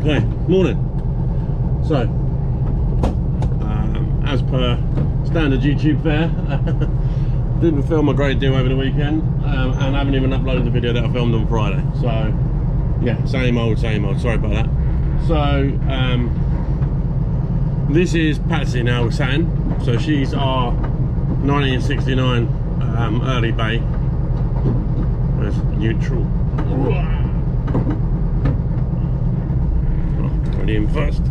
Okay, morning. So, as per standard YouTube fare, didn't film a great deal over the weekend, and haven't even uploaded the video that I filmed on Friday. So, yeah, same old, same old. Sorry about that. So, this is Patsy now, Saturn. So she's our 1969 early bay. There's neutral. Already in first.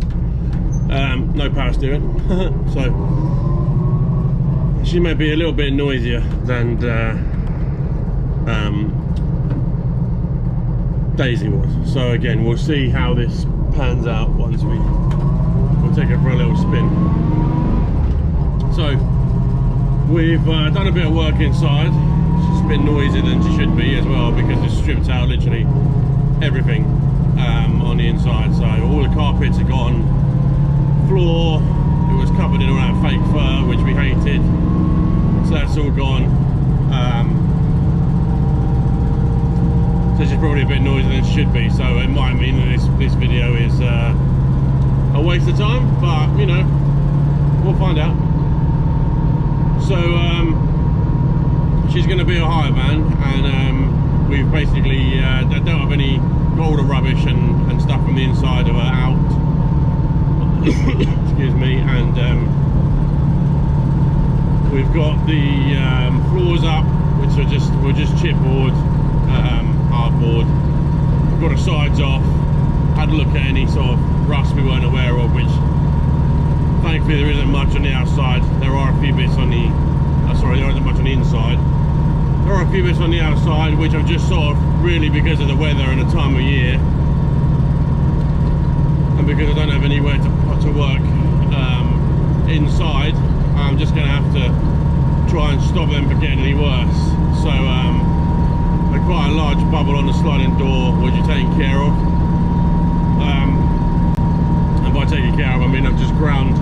No power steering. So she may be a little bit noisier than Daisy was. So again, we'll see how this pans out once we'll take it for a little spin. So we've done a bit of work inside. She's a bit noisier than she should be as well, because it's stripped out literally everything on the inside. So all the carpets are gone, floor, it was covered in all that fake fur which we hated, so that's all gone. So she's probably a bit noisier than she should be, so it might mean that this video is a waste of time, but you know, we'll find out. So she's going to be a hire van, and we've basically don't have any, got all the rubbish and stuff from the inside of her out. Excuse me. And we've got the floors up, which were just chipboard, hardboard. We've got the sides off. Had a look at any sort of rust we weren't aware of, which thankfully there isn't much on the outside. There are a few bits on the sorry, there isn't much on the inside. There are a few bits on the outside which I've just sort of, really because of the weather and the time of year, and because I don't have anywhere to work inside, I'm just going to have to try and stop them from getting any worse. So there's quite a large bubble on the sliding door which you're taking care of, and by taking care of I mean I've just ground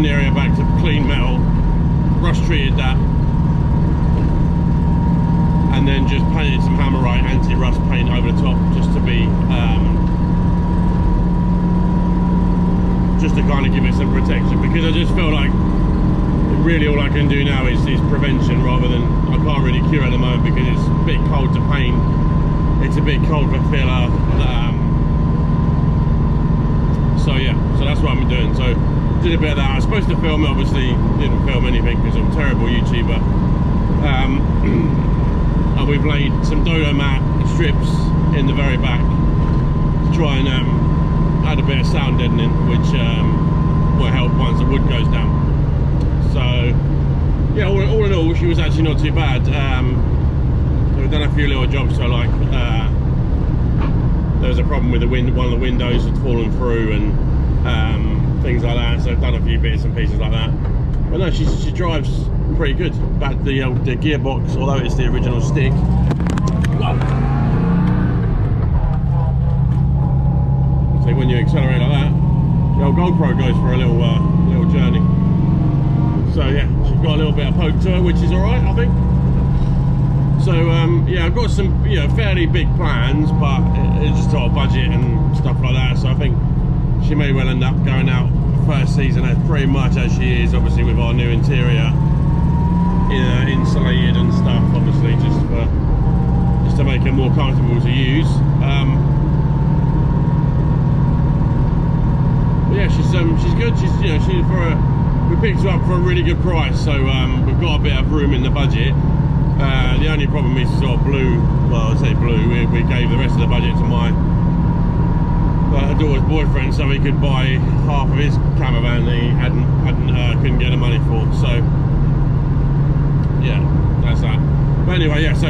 the area back to clean metal, rust treated that, and then just painted some Hammerite anti-rust paint over the top, just to be just to kind of give it some protection, because I just feel like really all I can do now is prevention, rather than, I can't really cure at the moment because it's a bit cold to paint, it's a bit cold for filler. So yeah, so that's what I'm doing. So did a bit of that. I was supposed to film it, obviously didn't film anything because I'm a terrible YouTuber. And we've laid some dodo mat strips in the very back to try and add a bit of sound deadening, which will help once the wood goes down. So yeah, all in all, she was actually not too bad. We've done a few little jobs, so like there was a problem with one of the windows had fallen through and things like that, so I've done a few bits and pieces like that. But no, she drives pretty good. But the gearbox, although it's the original stick, so when you accelerate like that, the old GoPro goes for a little journey. So yeah, she's got a little bit of poke to her, which is alright, I think. So yeah, I've got some fairly big plans, but it's just sort of budget and stuff like that. So I think she may well end up going out first season as pretty much as she is, obviously with our new interior insulated and stuff, obviously just to make it more comfortable to use. But yeah, she's good. She's we picked her up for a really good price, so we've got a bit of room in the budget. The only problem is sort of blue. Well, I say blue. We gave the rest of the budget to my her daughter's boyfriend, so he could buy half of his camper van that he couldn't get the money for. So yeah, that's that. But anyway, yeah. So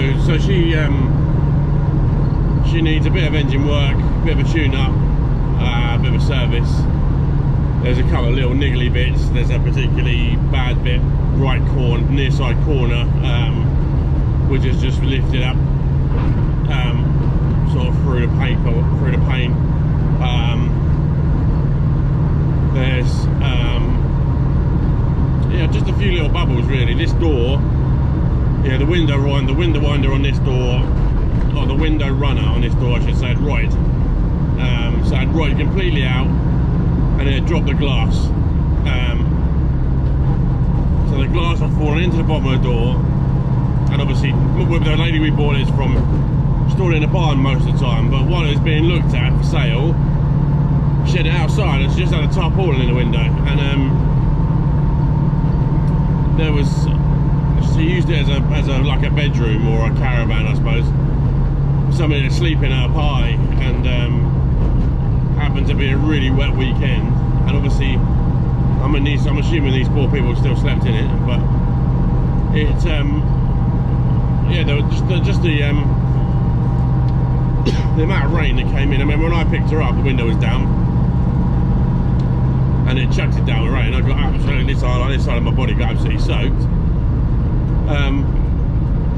she needs a bit of engine work, a bit of a tune up, a bit of a service. There's a couple of little niggly bits. There's a particularly bad bit, near side corner, which is just lifted up, sort of through the paint. There's yeah, just a few little bubbles really. This door, yeah, the window winder on this door, or the window runner on this door, I should say, right. So I'd rotted completely out, and it had dropped the glass. So the glass had fallen into the bottom of the door, and obviously the lady we bought is from stored in a barn most of the time, but while it was being looked at for sale, she had it outside and she just had a tarpaulin in the window, and there was, she used it as a like a bedroom or a caravan, I suppose. Somebody to sleep in her pie, and happened to be a really wet weekend, and obviously I'm assuming these poor people still slept in it, but it yeah, there was just the amount of rain that came in. I mean, when I picked her up, the window was down, and it chucked it down with rain. I got absolutely this side of my body got absolutely soaked.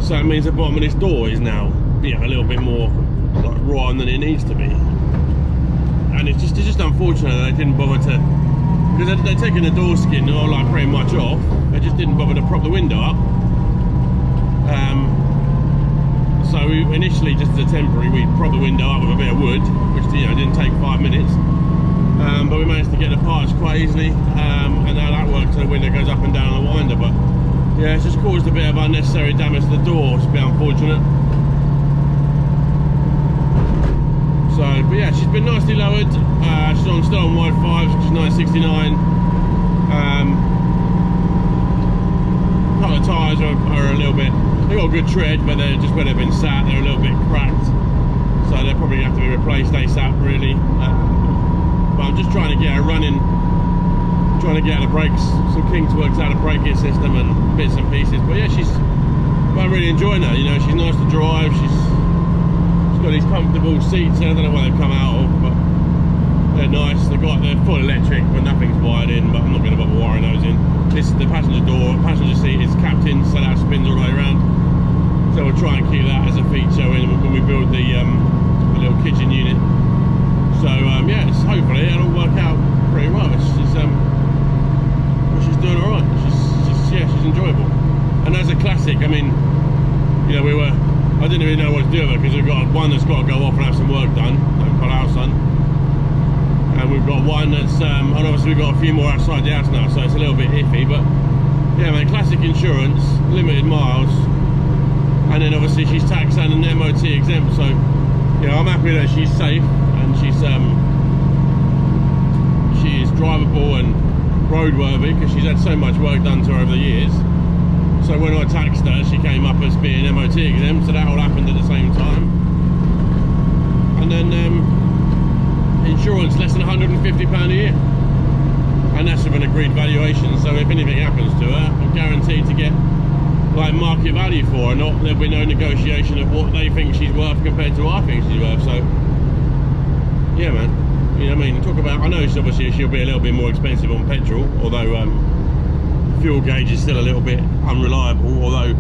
So it means the bottom of this door is now, you know, a little bit more like rotten than it needs to be. And it's just unfortunate that they didn't bother to, because they're taking the door skin or like pretty much off. They just didn't bother to prop the window up. So we initially, just as a temporary, we propped the window up with a bit of wood, which, you know, didn't take 5 minutes. But we managed to get the parts quite easily, and now that works, so the window goes up and down on the winder. But yeah, it's just caused a bit of unnecessary damage to the door. It's a bit unfortunate. So, but yeah, she's been nicely lowered. She's still on wide 5s, which is 969. A couple of tyres are a little bit, they've got a good tread, but they're just where they've been sat, they're a little bit cracked. So they're probably going to have to be replaced ASAP, really. But I'm just trying to get her running, trying to get her the brakes, some Kingsworks out of braking system and bits and pieces. But yeah, I'm really enjoying her. You know, she's nice to drive. She's got these comfortable seats. I don't know what they've come out of, but they're nice. They're full electric, but nothing's wired in. But I'm not going to bother wiring those in. This is the passenger seat is capped in, so that spins all the way around. So we'll try and keep that as a feature when we build the little kitchen unit. So yeah, hopefully it'll work out pretty well. She's doing all right. She's enjoyable. And as a classic, I mean, you know, I didn't really know what to do with her, because we've got one that's got to go off and have some work done, got our house done, and we've got one that's and obviously we've got a few more outside the house now, so it's a little bit iffy. But yeah, man, classic insurance, limited miles, and then obviously she's tax and MOT exempt. So yeah, I'm happy that she's safe and she is drivable and roadworthy, because she's had so much work done to her over the years. So when I taxed her, she came up as being MOT exempt, so that all happened at the same time. And then insurance less than £150 a year, and that's with an agreed valuation. So if anything happens to her, I'm guaranteed to get like market value for her. There'll be no negotiation of what they think she's worth compared to what I think she's worth. So yeah, man, you know what I mean, talk about, I know she'll be a little bit more expensive on petrol, although fuel gauge is still a little bit unreliable. Although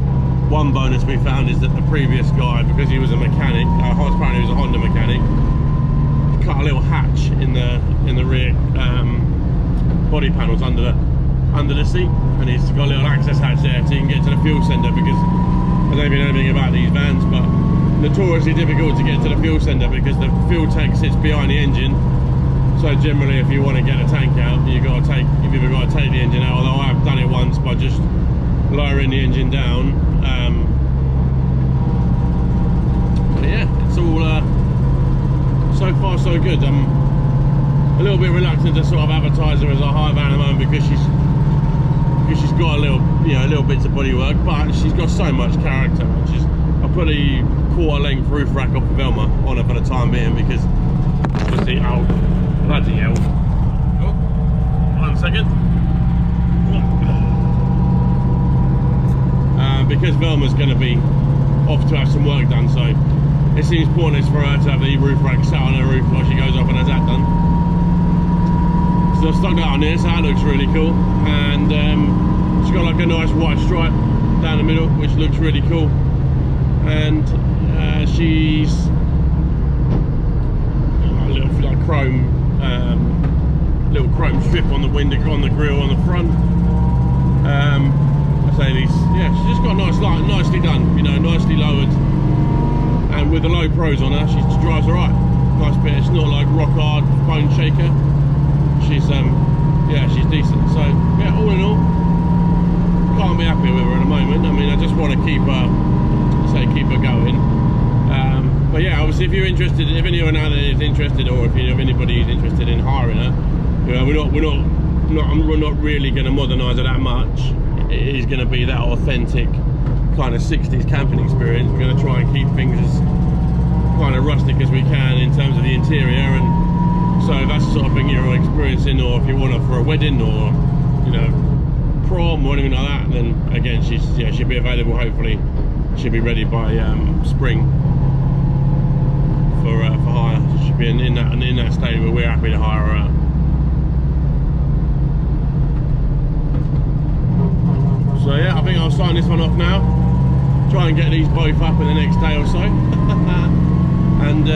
one bonus we found is that the previous guy, because he was a mechanic, apparently he was a Honda mechanic, cut a little hatch in the rear body panels under the seat, and he's got a little access hatch there so you can get to the fuel sender, because I don't even know anything about these vans, but notoriously difficult to get to the fuel sender because the fuel tank sits behind the engine. So generally, if you want to get a tank out, you've either got to take the engine out, although I have done it once by just lowering the engine down. But yeah, it's all so far so good. I'm a little bit reluctant to sort of advertise her as a high van at the moment, because she's got a little bits of bodywork, but she's got so much character. I put a quarter-length roof rack off of Velma on her for the time being, because obviously, oh bloody hell! Oh, 1 second. Because Velma's going to be off to have some work done, so it seems pointless for her to have the roof rack sat on her roof while she goes off and has that done. So I've stuck that on there, so that looks really cool. And she's got like a nice white stripe down the middle, which looks really cool. And she's a little like chrome, little chrome strip on the window, on the grille on the front. She's just got nicely done, you know, nicely lowered, and with the low pros on her, she drives alright. nice bit. It's not like rock hard bone shaker. She's yeah, she's decent. So yeah, all in all, can't be happy with her at the moment. I mean, I just want to keep her going. But yeah, obviously, if you're interested, if anyone out there is interested, or if you have anybody who's interested in hiring her, you know, we're not really going to modernise her that much. It is going to be that authentic kind of 60s camping experience. We're going to try and keep things as kind of rustic as we can in terms of the interior, and so if that's the sort of thing you're experiencing, or if you want her for a wedding, or you know, prom or anything like that, then again, she'll be available. Hopefully, she'll be ready by spring for hire. She should be in that state where we're happy to hire her out. So yeah, I think I'll sign this one off now. Try and get these both up in the next day or so, and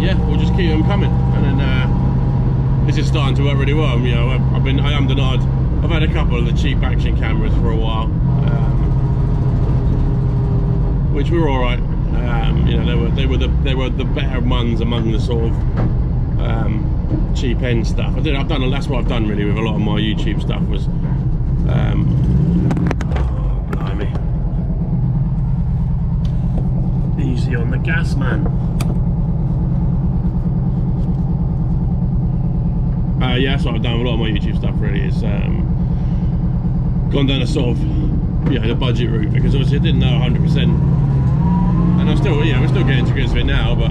yeah, we'll just keep them coming. And then this is starting to work really well. You know, I am denied. I've had a couple of the cheap action cameras for a while, which were all right. You know, they were the better ones among the sort of cheap end stuff. That's what I've done really with a lot of my YouTube stuff was. Blimey. Easy on the gas, man. Yeah, that's what I've done with a lot of my YouTube stuff really, is gone down a sort of, you know, the budget route, because obviously I didn't know 100%, and I'm still, you know, we're still getting to grips with it now, but